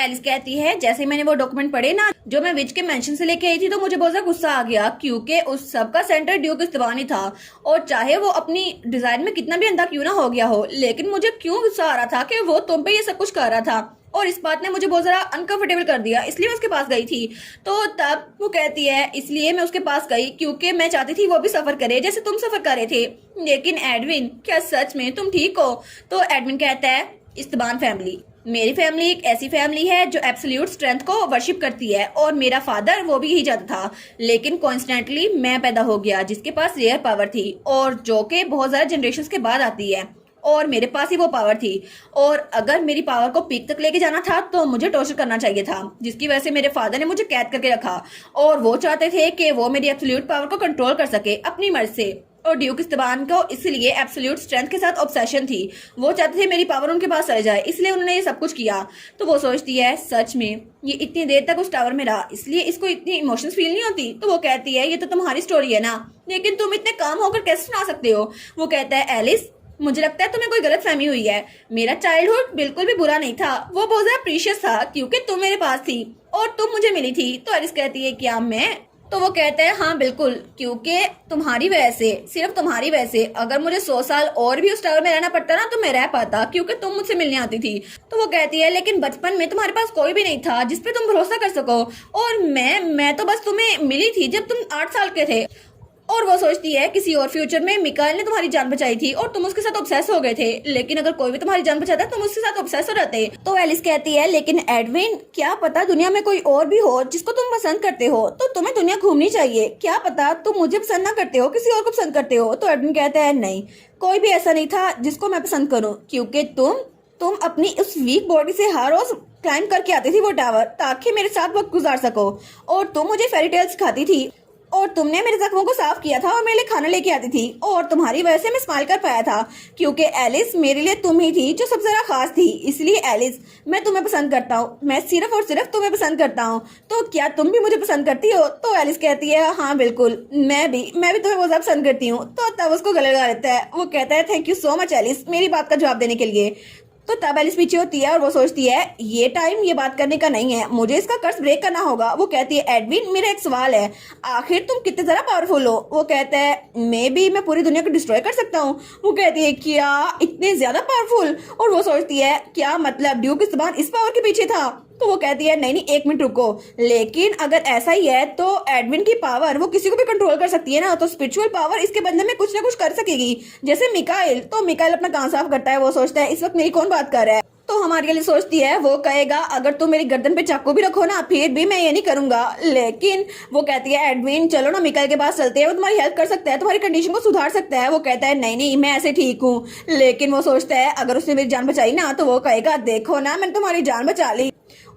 Alice कहती है जैसे मैंने वो डॉक्यूमेंट पढ़े ना जो मैं विच के मेंशन से लेके आई थी, तो मुझे बहुत ज्यादा गुस्सा आ गया क्योंकि उस सब का सेंटर ड्यूक इस्तबान ही था। और चाहे वो अपनी डिजाइन में कितना भी अंधा क्यों ना हो गया हो, लेकिन मुझे क्यों गुस्सा आ रहा था कि वो तुम पे ये सब कुछ कर रहा था। और इस बात ने मुझे बहुत ज्यादा अनकंफर्टेबल कर दिया, इसलिए मैं उसके पास गई थी। तो तब वो कहती है इसलिए मैं उसके पास गई क्योंकि मैं चाहती थी वो भी सफर करे जैसे तुम सफर कर रहे थे। लेकिन एडविन, क्या सच में तुम ठीक हो? तो एडविन कहता है इस्तबान फैमिली, मेरी फैमिली एक ऐसी फैमिली है जो एब्सोल्यूट स्ट्रेंथ को वर्शिप करती है, और मेरा फादर वो भी यही चाहता था। लेकिन कॉन्स्टेंटली मैं पैदा हो गया जिसके पास रेयर पावर थी, और जो कि बहुत ज्यादा जनरेशन के बाद आती है, और मेरे पास ही वो पावर थी। और अगर मेरी पावर को पीक तक लेके जाना था तो मुझे टॉर्चर करना चाहिए था, जिसकी वजह से मेरे फादर ने मुझे कैद करके रखा। और वो चाहते थे कि वो मेरी एब्सोल्यूट पावर को कंट्रोल कर सके अपनी मर्जी से। और ड्यूक इस्तबान को इसलिए एब्सोल्यूट स्ट्रेंथ के साथ ऑब्सेशन थी, वो चाहते थे मेरी पावर उनके पास चले जाए, इसलिए उन्होंने ये सब कुछ किया। तो वो सोचती है सच में ये इतनी देर तक उस टावर में रहा इसलिए इसको इतनी इमोशंस फील नहीं होती। तो वो कहती है ये तो तुम्हारी स्टोरी है ना, लेकिन तुम इतने काम होकर कैसे सुना सकते हो? वो कहता है एलिस, मुझे लगता है तुम्हें कोई गलत फहमी हुई है। मेरा चाइल्डहुड बिल्कुल भी बुरा नहीं था, वो बहुत ज्यादा प्रीशियस था क्योंकि तुम मेरे पास थी और तुम मुझे मिली थी। तो एलिस कहती है क्या मैं? तो वो कहता है हाँ बिल्कुल, क्योंकि तुम्हारी वजह से, सिर्फ तुम्हारी वजह से अगर मुझे 100 साल और भी उस टावर में रहना पड़ता ना तो मैं रह पाता, क्योंकि तुम मुझसे मिलने आती थी। तो वो कहती है लेकिन बचपन में तुम्हारे पास कोई भी नहीं था जिसपे तुम भरोसा कर सको, और मैं तो बस तुम्हें मिली थी जब तुम 8 साल के थे। और वो सोचती है किसी और फ्यूचर में मिकाइल ने तुम्हारी जान बचाई थी और तुम उसके साथ ऑब्सेस हो गए थे, लेकिन अगर कोई भी तुम्हारी जान बचाता तुम उसके साथ ऑब्सेस हो जाते। तो एलिस कहती है लेकिन एडविन, क्या पता दुनिया में कोई और भी हो जिसको तुम पसंद करते हो, तो तुम्हें दुनिया घूमनी चाहिए। क्या पता तुम मुझे पसंद ना करते हो, किसी और को पसंद करते हो। तो एडविन कहता है नहीं, कोई भी ऐसा नहीं था जिसको मैं पसंद करूँ, क्योंकि तुम अपनी उस वीक बॉडी से हर रोज क्लाइम करके आती थी वो टावर ताकि मेरे साथ वक्त गुजार सको, और तुम मुझे फेरी टेल सिखाती थी, और तुमने मेरे जख्मों को साफ किया था और मेरे लिए खाना लेके आती थी, और तुम्हारी वजह से मैं स्माइल कर पाया था, क्योंकि एलिस मेरे लिए तुम ही थी जो सबसे ज्यादा खास थी। इसलिए एलिस, मैं तुम्हें पसंद करता हूँ, मैं सिर्फ और सिर्फ तुम्हें पसंद करता हूँ। तो क्या तुम भी मुझे पसंद करती हो? तो एलिस कहती है हाँ बिल्कुल, मैं भी तुम्हें बहुत ज्यादा पसंद करती हूँ। तो तब उसको गले लगा लेता है। वो कहता है thank you so much Alice मेरी बात का जवाब देने के लिए। तो तब एलिस पीछे होती है और वो सोचती है ये टाइम ये बात करने का नहीं है, मुझे इसका कर्ज ब्रेक करना होगा। वो कहती है एडविन, मेरा एक सवाल है, आखिर तुम कितने ज्यादा पावरफुल हो? वो कहता है मैं पूरी दुनिया को डिस्ट्रॉय कर सकता हूँ। वो कहती है क्या, इतने ज्यादा पावरफुल? और वो सोचती है क्या मतलब ड्यूक इस्तबान इस पावर के पीछे था? तो वो कहती है नहीं 1 मिनट रुको, लेकिन अगर ऐसा ही है तो एडविन की पावर वो किसी को भी कंट्रोल कर सकती है ना, तो स्पिरिचुअल पावर इसके बदले में कुछ ना कुछ कर सकेगी, जैसे मिकाइल। तो मिकाइल अपना कान साफ करता है, वो सोचता है इस वक्त मेरी कौन बात कर रहा है। तो हमारे लिए सोचती है, वो कहेगा अगर तुम मेरी गर्दन पे चाकू भी रखो ना फिर भी मैं ये नहीं करूंगा। लेकिन वो कहती है एडविन चलो ना मिकाइल के पास चलते हैं, वो तुम्हारी हेल्प कर सकता है, तुम्हारी कंडीशन को सुधार सकता है। वो कहता है नहीं मैं ऐसे ठीक हूँ। लेकिन वो सोचता है अगर उसने मेरी जान बचाई ना तो वो कहेगा देखो ना मैंने तुम्हारी जान बचा ली।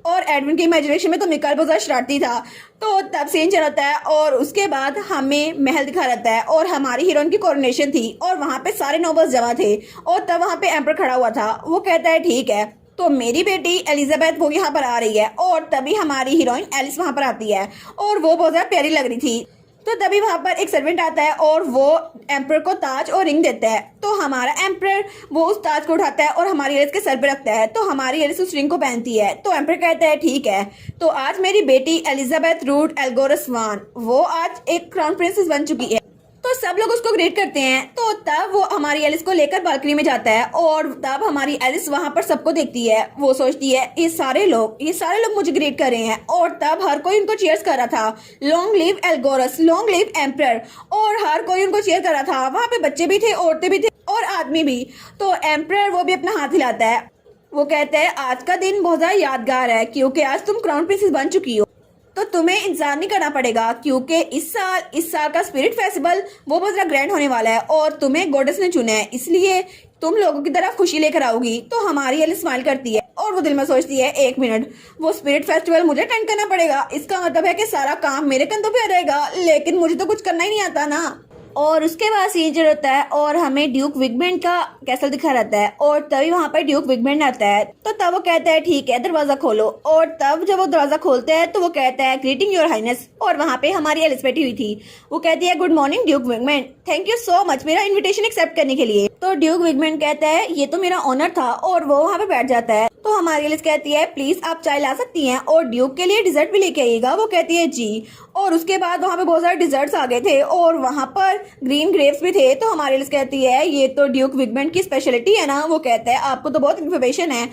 और एडविन की इमेजिनेशन में तो मिकाइल बहुत ज्यादा शरारती था। तो तब सीन चलता है और उसके बाद हमें महल दिखा रहता है और हमारी हीरोइन की कोरोनेशन थी और वहां पे सारे नोबल्स जमा थे और तब वहां पे एम्पर खड़ा हुआ था। वो कहता है ठीक है, तो मेरी बेटी एलिजाबेथ वो यहाँ पर आ रही है, और तभी हमारी हीरोइन एलिस वहां पर आती है और वो बहुत ज्यादा प्यारी लग रही थी। तो तभी वहां पर एक सर्वेंट आता है और वो एम्पर को ताज और रिंग देता है। तो हमारा एम्पर वो उस ताज को उठाता है और हमारी एलिस के सर पे रखता है, तो हमारी एलिस उस रिंग को पहनती है। तो एम्पर कहता है ठीक है, तो आज मेरी बेटी एलिजाबेथ रूट एल्गोरस वान वो आज एक क्राउन प्रिंसेस बन चुकी है। तो सब लोग उसको ग्रेट करते हैं। तो तब वो हमारी एलिस को लेकर बालकनी में जाता है और तब हमारी एलिस वहां पर सबको देखती है। वो सोचती है ये सारे लोग मुझे ग्रेट कर रहे हैं, और तब हर कोई उनको चीयर्स कर रहा था, लॉन्ग लिव एल्गोरस, लॉन्ग लिव एम्पर, और हर कोई उनको चीयर कर रहा था। वहां पे बच्चे भी थे, औरतें भी थे और आदमी भी। तो एम्पर वो भी अपना हाथ हिलाता है। वो कहता है आज का दिन बहुत ज्यादा यादगार है क्योंकि आज तुम क्राउन प्रिंसेस बन चुकी हो, तो तुम्हें इंतजार नहीं करना पड़ेगा क्योंकि इस साल का स्पिरिट फेस्टिवल वो बहुत ज्यादा ग्रैंड होने वाला है और तुम्हें गॉडेस ने चुना है, इसलिए तुम लोगों की तरफ खुशी लेकर आओगी। तो हमारी एलिस स्माइल करती है और वो दिल में सोचती है 1 मिनट, वो स्पिरिट फेस्टिवल मुझे अटेंड करना पड़ेगा, इसका मतलब है कि सारा काम मेरे कंधों पे आ जाएगा, लेकिन मुझे तो कुछ करना ही नहीं आता ना। और उसके बाद सीन होता है और हमें ड्यूक विगमेंट का कैसल दिखा रहता है और तभी वहां पर ड्यूक विगमेंट आता है। तो तब वो कहता है ठीक है दरवाजा खोलो, और तब जब वो दरवाजा खोलते हैं तो वो कहता है ग्रीटिंग योर हाइनेस, और वहां पे हमारी एलिस बैठी हुई थी। वो कहती है गुड मॉर्निंग ड्यूक विगमेंट। थैंक यू सो मच मेरा इनविटेशन एक्सेप्ट करने के लिए। तो ड्यूक विगमेंट कहता है ये तो मेरा ऑनर था, और वो वहाँ पे बैठ जाता है। तो हमारी एलिस कहती है प्लीज आप चाय ला सकती हैं और ड्यूक के लिए डिजर्ट भी लेके आइएगा। वो कहती है जी। और उसके बाद वहाँ पे बहुत सारे डिजर्ट्स आ गए थे और वहाँ पर ग्रीन ग्रेप्स भी थे। तो हमारी एलिस कहती है ये तो ड्यूक विगमेंट की स्पेशलिटी है ना। वो कहता है आपको तो बहुत इन्फॉर्मेशन है।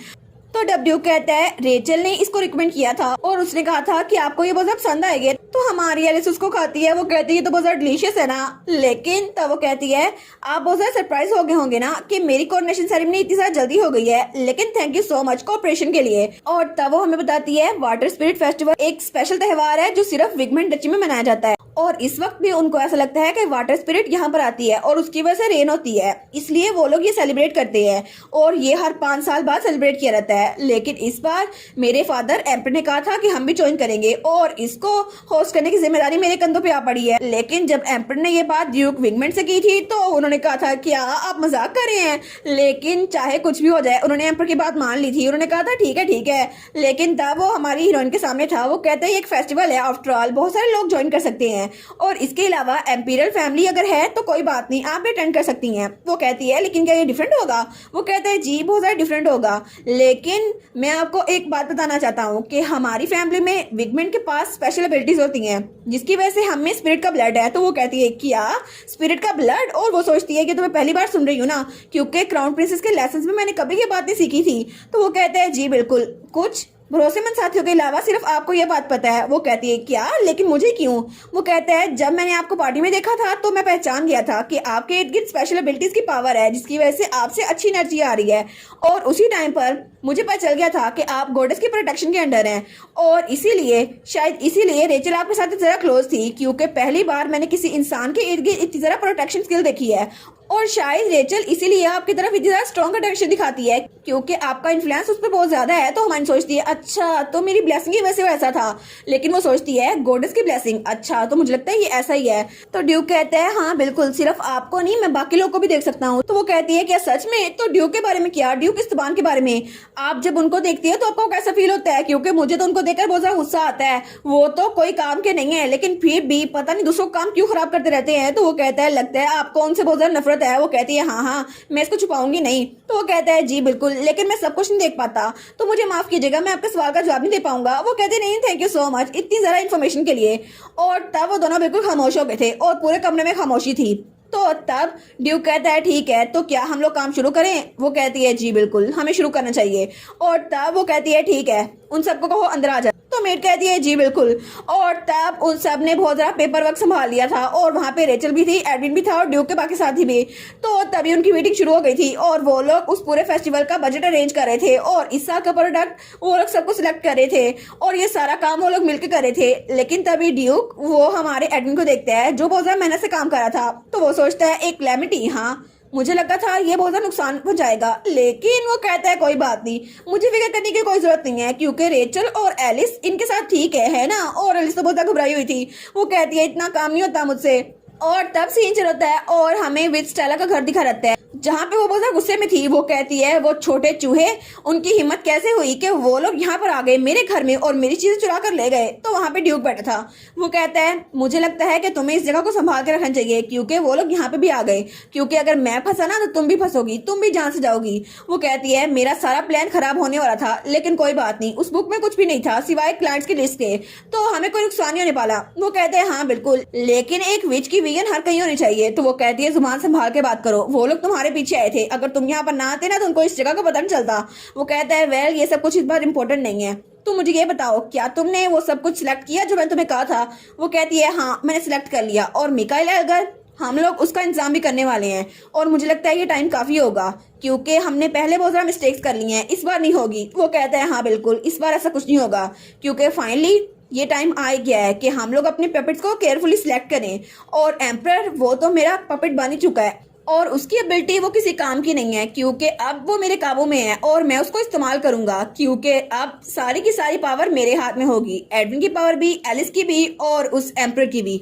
तो डब्ल्यू कहता है रेचल ने इसको रिकमेंड किया था और उसने कहा था कि आपको ये बहुत ज्यादा पसंद आएगा। तो हमारी एलिस उसको खाती है। वो कहती है ये तो बहुत ज्यादा डिलीशियस है ना। लेकिन तब वो कहती है आप बहुत ज्यादा सरप्राइज हो गए होंगे ना कि मेरी कोरोनेशन सेरेमनी इतनी ज्यादा जल्दी हो गई है, लेकिन thank you so much cooperation के लिए। और तब वो हमें बताती है वाटर स्पिरिट फेस्टिवल एक स्पेशल त्योहार है जो सिर्फ विगमेंट डची में मनाया जाता है, और इस वक्त भी उनको ऐसा लगता है कि वाटर स्पिरिट यहाँ पर आती है और उसकी वजह से रेन होती है, इसलिए वो लोग ये सेलिब्रेट करते हैं और ये हर 5 साल बाद सेलिब्रेट किया जाता है। लेकिन इस बार मेरे फादर एम्पर ने कहा था कि हम भी ज्वाइन करेंगे और इसको होस्ट करने की जिम्मेदारी मेरे कंधों पे आ पड़ी है। लेकिन जब एम्पर ने ये बात ड्यूक विगमेंट से की थी तो उन्होंने कहा था क्या आप मजाक कर रहे हैं, लेकिन चाहे कुछ भी हो जाए उन्होंने एम्पर की बात मान ली थी। उन्होंने कहा था ठीक है। लेकिन तब वो हमारी हीरोइन के सामने था। वो कहते हैं एक फेस्टिवल है, आफ्टर ऑल बहुत सारे लोग ज्वाइन कर सकते हैं और इसके अलावा एम्पीरियल फैमिली अगर है तो कोई बात नहीं, आप भी अटेंड कर सकती हैं। वो कहती है लेकिन क्या ये डिफरेंट होगा। वो कहता है जी बहुत ज़्यादा डिफरेंट होगा, लेकिन मैं आपको एक बात बताना चाहता हूँ कि हमारी फैमिली में विगमेंट के पास स्पेशल एबिलिटीज होती हैं जिसकी वजह से हमें स्पिरिट का ब्लड है। तो वो कहती है क्या स्पिरिट का ब्लड, और वो सोचती है कि तो मैं पहली बार सुन रही हूँ ना, क्योंकि क्राउन प्रिंसेस के लेसन में मैंने कभी ये बात नहीं सीखी थी। तो वो कहता है जी बिल्कुल, कुछ भरोसेमंद साथियों के अलावा सिर्फ आपको यह बात पता है। वो कहती है क्या, लेकिन मुझे क्यों। वो कहता है जब मैंने आपको पार्टी में देखा था तो मैं पहचान गया था कि आपके इर्द गिर्द स्पेशल एबिलिटीज की पावर है जिसकी वजह से आपसे अच्छी एनर्जी आ रही है, और उसी टाइम पर मुझे पता चल गया था कि आप गॉडेस की प्रोटेक्शन के अंडर हैं, और इसीलिए शायद इसीलिए रेचल आपके साथ इतना क्लोज थी, क्योंकि पहली बार मैंने किसी इंसान के इर्द गिर्द इतनी तरह प्रोटेक्शन स्किल देखी है, और शायद रेचल इसीलिए आपकी तरफ इतनी ज्यादा स्ट्रॉन्ग अट्रैक्शन दिखाती है क्योंकि आपका इन्फ्लुएंस उस पर बहुत ज्यादा है। तो हमारी सोचती है अच्छा तो मेरी ब्लेसिंग की वजह से वो ऐसा था, लेकिन वो सोचती है गॉडेस की ब्लेसिंग, अच्छा तो मुझे लगता है ये ऐसा ही है। तो ड्यूक कहता है हाँ बिल्कुल, सिर्फ आपको नहीं मैं बाकी लोग को भी देख सकता हूँ। तो वो कहती है क्या सच में। तो ड्यूक के बारे में क्या, ड्यूक इस्तबान के बारे में, आप जब उनको देखती है तो आपको कैसा फील होता है, क्योंकि मुझे तो उनको देखकर बहुत ज्यादा गुस्सा आता है। वो तो कोई काम के नहीं है लेकिन फिर भी पता नहीं दूसरों का काम क्यों खराब करते रहते हैं। तो वो कहता है लगता है आपको उनसे बहुत ज्यादा नफरत है। वो कहती है हाँ मैं इसको छुपाऊंगी नहीं। तो वो कहता है जी बिल्कुल, लेकिन मैं सब कुछ नहीं देख पाता तो मुझे माफ कीजिएगा, मैं आपके सवाल का जवाब नहीं दे पाऊंगा। वो कहते नहीं थैंक यू सो मच इतनी जरा इन्फॉर्मेशन के लिए। और तब वो दोनों बिल्कुल खामोश हो गए थे और पूरे कमरे में खामोशी थी। तो तब ड्यूक कहता है ठीक है तो क्या हम लोग काम शुरू करें। वो कहती है जी बिल्कुल हमें शुरू करना चाहिए। और तब वो कहती है ठीक है उन सबको कहो अंदर आ जाए। तो मेड कहती है जी बिल्कुल। और तब उन सब ने बहुत ज्यादा पेपर वर्क संभाल लिया था और वहाँ पे रेचल भी थी, एडविन भी था और ड्यूक के बाकी साथी भी। तो तभी उनकी मीटिंग शुरू हो गई थी और वो लोग उस पूरे फेस्टिवल का बजट अरेंज कर रहे थे और इस साल का प्रोडक्ट वो लोग सबको सिलेक्ट कर रहे थे और ये सारा काम वो लोग मिलकर कर रहे थे। लेकिन तभी ड्यूक वो हमारे एडविन को देखता है जो बहुत ज्यादा मेहनत से काम कर रहा था। तो वो सोचता है एक कैलेमिटी, हाँ मुझे लगा था ये बहुत ज्यादा नुकसान पहुंचाएगा, लेकिन वो कहता है कोई बात नहीं, मुझे फिक्र करने की कोई जरूरत नहीं है क्योंकि रेचल और एलिस इनके साथ ठीक है ना। और एलिस तो बहुत ज्यादा घबराई हुई थी। वो कहती है इतना काम नहीं होता मुझसे। और तब सीन चल होता है और हमें विद स्टेला का घर दिखा रहता है जहाँ पे वो बहुत ज्यादा गुस्से में थी। वो कहती है वो छोटे चूहे उनकी हिम्मत कैसे हुई कि वो लोग यहाँ पर आ गए मेरे घर में और मेरी चीजें चुरा कर ले गए। तो वहाँ पे ड्यूक बैठा था। वो कहता है मुझे लगता है कि तुम्हें इस जगह को संभाल के रखना चाहिए क्योंकि वो लोग यहाँ पे भी आ गए, क्योंकि अगर मैं फंसा ना तो तुम भी फंसोगी, तुम भी जान से जाओगी। वो कहती है मेरा सारा प्लान खराब होने वाला था लेकिन कोई बात नहीं, उस बुक में कुछ भी नहीं था सिवाय क्लाइंट्स की लिस्ट के, तो हमें कोई नुकसान नहीं होने वाला। वो कहते हैं हाँ बिल्कुल, लेकिन एक विच की विजन हर कहीं होनी चाहिए। तो वो कहती है जुबान संभाल के बात करो, वो लोग तुम्हारे पीछे आए थे, अगर तुम यहाँ पर ना आते ना तो उनको इस जगह का पता नहीं चलता। वो कहता है वेल ये सब कुछ इस बार इम्पोर्टेंट नहीं है, तो मुझे ये बताओ क्या तुमने वो सब कुछ सिलेक्ट किया जो मैंने तुम्हें कहा था। वो कहती है हाँ मैंने सिलेक्ट कर लिया और मिकाइल अगर हम लोग उसका इंतजाम भी करने वाले हैं और मुझे लगता है ये टाइम काफी होगा क्योंकि हमने पहले बहुत ज्यादा मिस्टेक्स कर ली हैं, इस बार नहीं होगी। वो कहता है हाँ बिल्कुल इस बार ऐसा कुछ नहीं होगा क्योंकि फाइनली ये टाइम आ गया है कि हम लोग अपने पपेट्स को केयरफुली सिलेक्ट करें और एम्परर वो तो मेरा पपेट बन ही चुका है और उसकी एबिलिटी वो किसी काम की नहीं है क्योंकि अब वो मेरे काबू में है और मैं उसको इस्तेमाल करूंगा क्योंकि अब सारी की सारी पावर मेरे हाथ में होगी, एडविन की पावर भी, एलिस की भी और उस एम्परर की भी।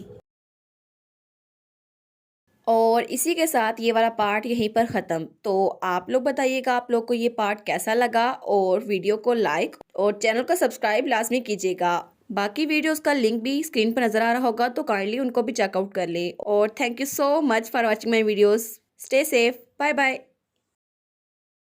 और इसी के साथ ये वाला पार्ट यहीं पर ख़त्म। तो आप लोग बताइएगा आप लोग को ये पार्ट कैसा लगा और वीडियो को लाइक और चैनल को सब्सक्राइब लाजमी कीजिएगा। बाकी वीडियोस का लिंक भी स्क्रीन पर नजर आ रहा होगा, तो काइंडली उनको भी चेकआउट कर ले। और thank you so much for watching my videos. Stay safe, bye bye.